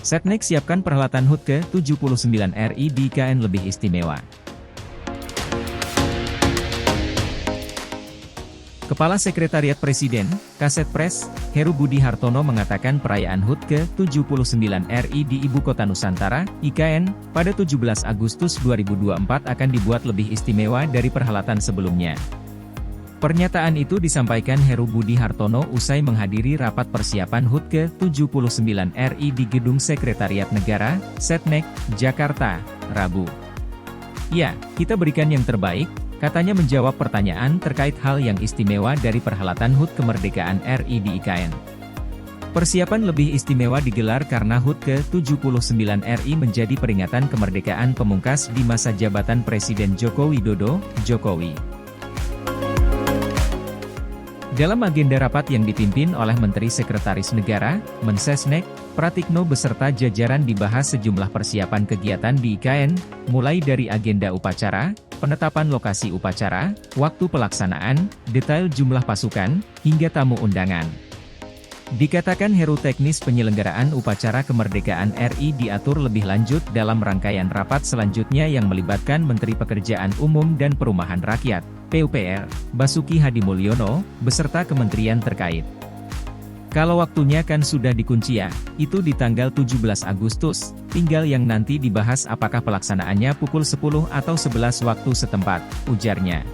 Setnek siapkan perhelatan HUT ke-79 RI di IKN lebih istimewa. Kepala Sekretariat Presiden, Kasetpres, Heru Budi Hartono mengatakan perayaan HUT ke-79 RI di Ibu Kota Nusantara, IKN, pada 17 Agustus 2024 akan dibuat lebih istimewa dari perhelatan sebelumnya. Pernyataan itu disampaikan Heru Budi Hartono usai menghadiri rapat persiapan HUT ke-79 RI di Gedung Sekretariat Negara, Setnek, Jakarta, Rabu. Ya, kita berikan yang terbaik, katanya menjawab pertanyaan terkait hal yang istimewa dari perhelatan HUT kemerdekaan RI di IKN. Persiapan lebih istimewa digelar karena HUT ke-79 RI menjadi peringatan kemerdekaan pemungkas di masa jabatan Presiden Joko Widodo, Jokowi. Dalam agenda rapat yang dipimpin oleh Menteri Sekretaris Negara, Mensesnek, Pratikno beserta jajaran dibahas sejumlah persiapan kegiatan di IKN, mulai dari agenda upacara, penetapan lokasi upacara, waktu pelaksanaan, detail jumlah pasukan, hingga tamu undangan. Dikatakan Heru teknis penyelenggaraan upacara kemerdekaan RI diatur lebih lanjut dalam rangkaian rapat selanjutnya yang melibatkan Menteri Pekerjaan Umum dan Perumahan Rakyat, PUPR, Basuki Hadimulyono, beserta kementerian terkait. Kalau waktunya kan sudah dikunci ya, itu di tanggal 17 Agustus, tinggal yang nanti dibahas apakah pelaksanaannya pukul 10 atau 11 waktu setempat, ujarnya.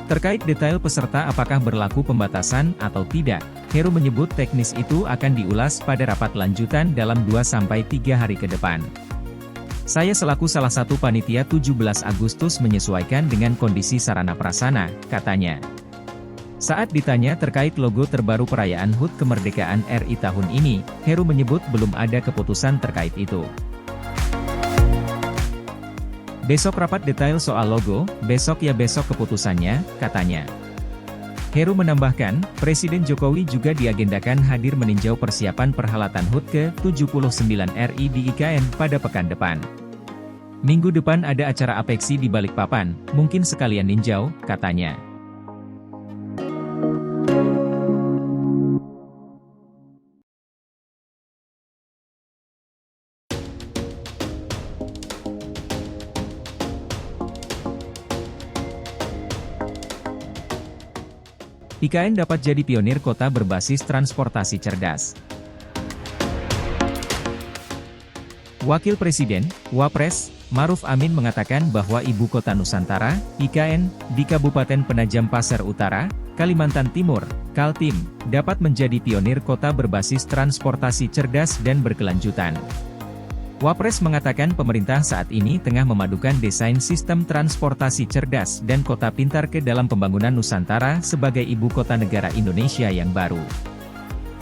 Terkait detail peserta apakah berlaku pembatasan atau tidak, Heru menyebut teknis itu akan diulas pada rapat lanjutan dalam 2-3 hari ke depan. Saya selaku salah satu panitia 17 Agustus menyesuaikan dengan kondisi sarana prasarana, katanya. Saat ditanya terkait logo terbaru perayaan HUT kemerdekaan RI tahun ini, Heru menyebut belum ada keputusan terkait itu. Besok rapat detail soal logo, besok keputusannya, katanya. Heru menambahkan, Presiden Jokowi juga diagendakan hadir meninjau persiapan perhelatan HUT ke-79 RI di IKN pada pekan depan. Minggu depan ada acara apeksi di Balikpapan, mungkin sekalian ninjau, katanya. IKN dapat jadi pionir kota berbasis transportasi cerdas. Wakil Presiden, Wapres, Maruf Amin mengatakan bahwa Ibu Kota Nusantara, IKN, di Kabupaten Penajam Pasar Utara, Kalimantan Timur, Kaltim, dapat menjadi pionir kota berbasis transportasi cerdas dan berkelanjutan. Wapres mengatakan pemerintah saat ini tengah memadukan desain sistem transportasi cerdas dan kota pintar ke dalam pembangunan Nusantara sebagai ibu kota negara Indonesia yang baru.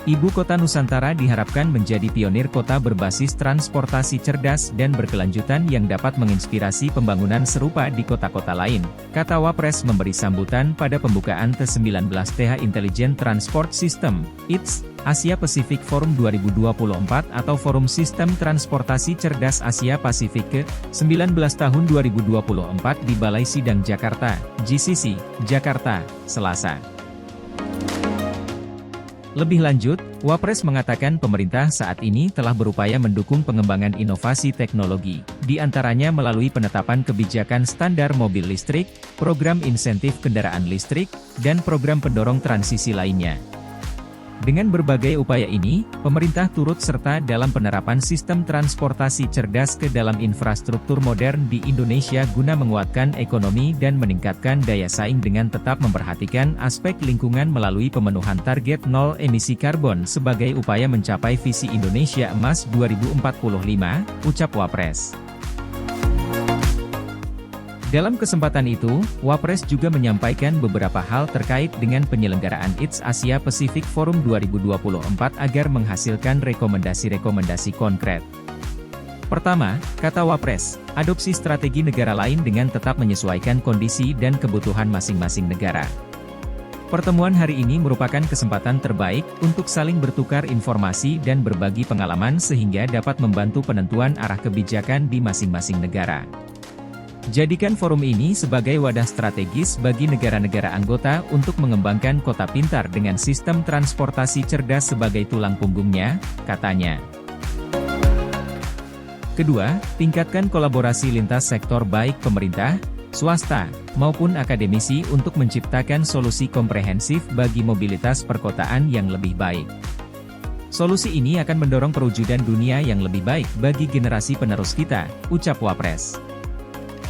Ibu Kota Nusantara diharapkan menjadi pionir kota berbasis transportasi cerdas dan berkelanjutan yang dapat menginspirasi pembangunan serupa di kota-kota lain, kata Wapres memberi sambutan pada pembukaan T19 TH Intelligent Transport System, ITS, Asia Pacific Forum 2024 atau Forum Sistem Transportasi Cerdas Asia Pasifik ke-19 tahun 2024 di Balai Sidang Jakarta, GCC, Jakarta, Selasa. Lebih lanjut, Wapres mengatakan pemerintah saat ini telah berupaya mendukung pengembangan inovasi teknologi, di antaranya melalui penetapan kebijakan standar mobil listrik, program insentif kendaraan listrik, dan program pendorong transisi lainnya. Dengan berbagai upaya ini, pemerintah turut serta dalam penerapan sistem transportasi cerdas ke dalam infrastruktur modern di Indonesia guna menguatkan ekonomi dan meningkatkan daya saing dengan tetap memperhatikan aspek lingkungan melalui pemenuhan target nol emisi karbon sebagai upaya mencapai visi Indonesia Emas 2045, ucap Wapres. Dalam kesempatan itu, Wapres juga menyampaikan beberapa hal terkait dengan penyelenggaraan ITS Asia Pacific Forum 2024 agar menghasilkan rekomendasi-rekomendasi konkret. Pertama, kata Wapres, adopsi strategi negara lain dengan tetap menyesuaikan kondisi dan kebutuhan masing-masing negara. Pertemuan hari ini merupakan kesempatan terbaik untuk saling bertukar informasi dan berbagi pengalaman sehingga dapat membantu penentuan arah kebijakan di masing-masing negara. Jadikan forum ini sebagai wadah strategis bagi negara-negara anggota untuk mengembangkan kota pintar dengan sistem transportasi cerdas sebagai tulang punggungnya, katanya. Kedua, tingkatkan kolaborasi lintas sektor baik pemerintah, swasta, maupun akademisi untuk menciptakan solusi komprehensif bagi mobilitas perkotaan yang lebih baik. Solusi ini akan mendorong perwujudan dunia yang lebih baik bagi generasi penerus kita, ucap Wapres.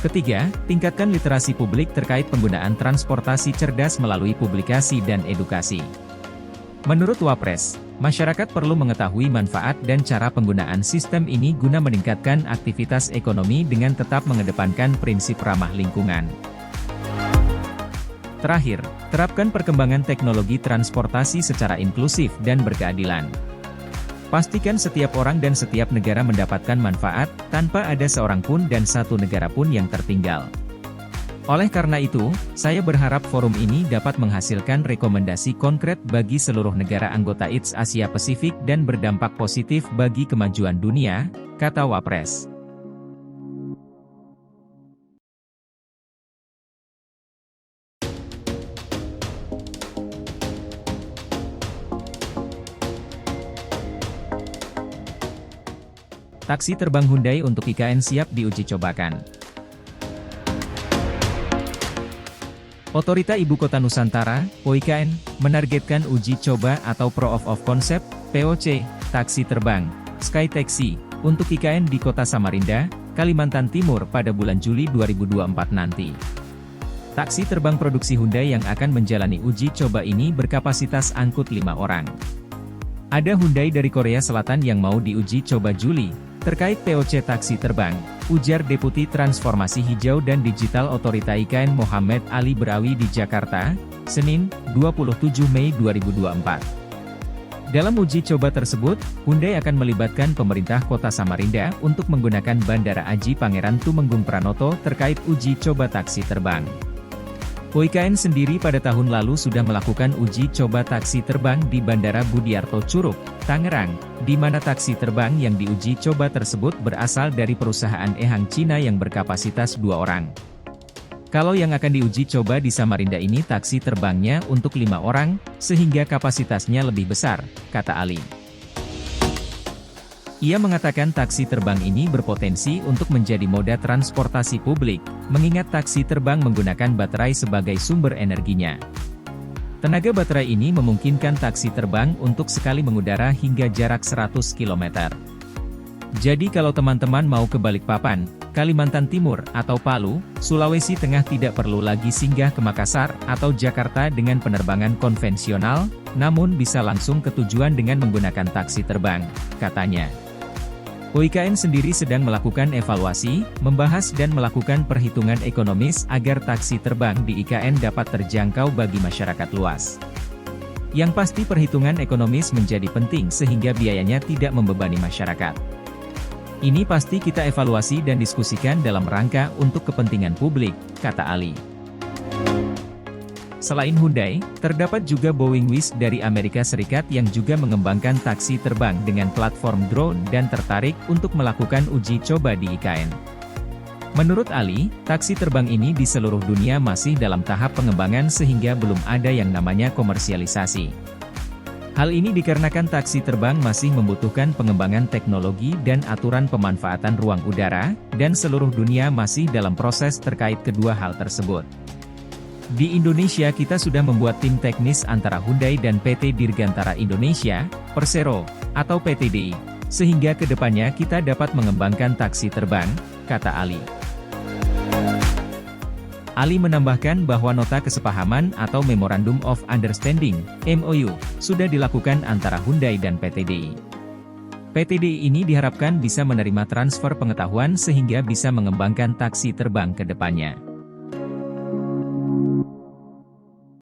Ketiga, tingkatkan literasi publik terkait penggunaan transportasi cerdas melalui publikasi dan edukasi. Menurut Wapres, masyarakat perlu mengetahui manfaat dan cara penggunaan sistem ini guna meningkatkan aktivitas ekonomi dengan tetap mengedepankan prinsip ramah lingkungan. Terakhir, terapkan perkembangan teknologi transportasi secara inklusif dan berkeadilan. Pastikan setiap orang dan setiap negara mendapatkan manfaat, tanpa ada seorang pun dan satu negara pun yang tertinggal. Oleh karena itu, saya berharap forum ini dapat menghasilkan rekomendasi konkret bagi seluruh negara anggota ITS Asia Pasifik dan berdampak positif bagi kemajuan dunia, kata Wapres. Taksi terbang Hyundai untuk IKN siap diuji cobakan. Otorita Ibu Kota Nusantara, OIKN, menargetkan uji coba atau Proof of Concept, POC, taksi terbang, Sky Taxi, untuk IKN di Kota Samarinda, Kalimantan Timur pada bulan Juli 2024 nanti. Taksi terbang produksi Hyundai yang akan menjalani uji coba ini berkapasitas angkut 5 orang. Ada Hyundai dari Korea Selatan yang mau diuji coba Juli. Terkait POC taksi terbang, ujar Deputi Transformasi Hijau dan Digital Otorita IKN Mohammed Ali Berawi di Jakarta, Senin, 27 Mei 2024. Dalam uji coba tersebut, Hyundai akan melibatkan pemerintah Kota Samarinda untuk menggunakan Bandara Aji Pangeran Tumenggung Pranoto terkait uji coba taksi terbang. OIKN sendiri pada tahun lalu sudah melakukan uji coba taksi terbang di Bandara Budiarto Curug, Tangerang, di mana taksi terbang yang diuji coba tersebut berasal dari perusahaan Ehang Cina yang berkapasitas 2 orang. Kalau yang akan diuji coba di Samarinda ini taksi terbangnya untuk 5 orang, sehingga kapasitasnya lebih besar, kata Ali. Ia mengatakan taksi terbang ini berpotensi untuk menjadi moda transportasi publik, mengingat taksi terbang menggunakan baterai sebagai sumber energinya. Tenaga baterai ini memungkinkan taksi terbang untuk sekali mengudara hingga jarak 100 km. Jadi kalau teman-teman mau ke Balikpapan, Kalimantan Timur, atau Palu, Sulawesi Tengah tidak perlu lagi singgah ke Makassar atau Jakarta dengan penerbangan konvensional, namun bisa langsung ke tujuan dengan menggunakan taksi terbang, katanya. OIKN sendiri sedang melakukan evaluasi, membahas dan melakukan perhitungan ekonomis agar taksi terbang di IKN dapat terjangkau bagi masyarakat luas. Yang pasti perhitungan ekonomis menjadi penting sehingga biayanya tidak membebani masyarakat. Ini pasti kita evaluasi dan diskusikan dalam rangka untuk kepentingan publik, kata Ali. Selain Hyundai, terdapat juga Boeing Wizz dari Amerika Serikat yang juga mengembangkan taksi terbang dengan platform drone dan tertarik untuk melakukan uji coba di IKN. Menurut Ali, taksi terbang ini di seluruh dunia masih dalam tahap pengembangan sehingga belum ada yang namanya komersialisasi. Hal ini dikarenakan taksi terbang masih membutuhkan pengembangan teknologi dan aturan pemanfaatan ruang udara, dan seluruh dunia masih dalam proses terkait kedua hal tersebut. Di Indonesia kita sudah membuat tim teknis antara Hyundai dan PT Dirgantara Indonesia, Persero, atau PTDI, sehingga kedepannya kita dapat mengembangkan taksi terbang, kata Ali. Ali menambahkan bahwa nota kesepahaman atau Memorandum of Understanding, MOU, sudah dilakukan antara Hyundai dan PTDI. PTDI ini diharapkan bisa menerima transfer pengetahuan sehingga bisa mengembangkan taksi terbang ke depannya.